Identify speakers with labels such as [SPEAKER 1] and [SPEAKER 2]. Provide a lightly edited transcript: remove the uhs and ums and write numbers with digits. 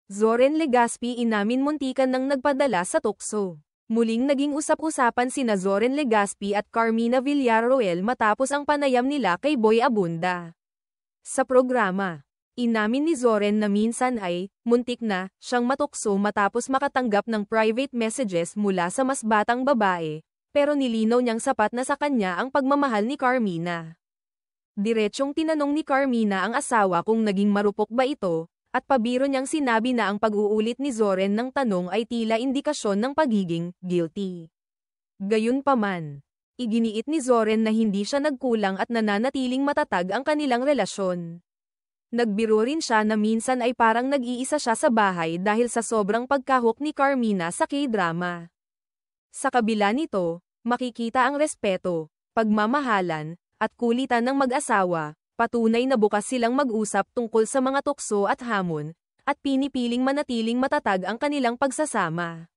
[SPEAKER 1] Zoren Legaspi inamin muntikan nang nagpadala sa tukso. Muling naging usap-usapan sina Zoren Legaspi at Carmina Villarroel matapos ang panayam nila kay Boy Abunda. Sa programa, inamin ni Zoren na minsan ay, muntik na, siyang matukso matapos makatanggap ng private messages mula sa mas batang babae, pero nilinaw niyang sapat na sa kanya ang pagmamahal ni Carmina. Diretsyong tinanong ni Carmina ang asawa kung naging marupok ba ito, at pabiro niyang sinabi na ang pag-uulit ni Zoren ng tanong ay tila indikasyon ng pagiging guilty. Gayunpaman, iginiit ni Zoren na hindi siya nagkulang at nananatiling matatag ang kanilang relasyon. Nagbiro rin siya na minsan ay parang nag-iisa siya sa bahay dahil sa sobrang pagkahok ni Carmina sa K-drama. Sa kabila nito, makikita ang respeto, pagmamahalan, at kulitan ng mag-asawa. Patunay na bukas silang mag-usap tungkol sa mga tukso at hamon, at pinipiling manatiling matatag ang kanilang pagsasama.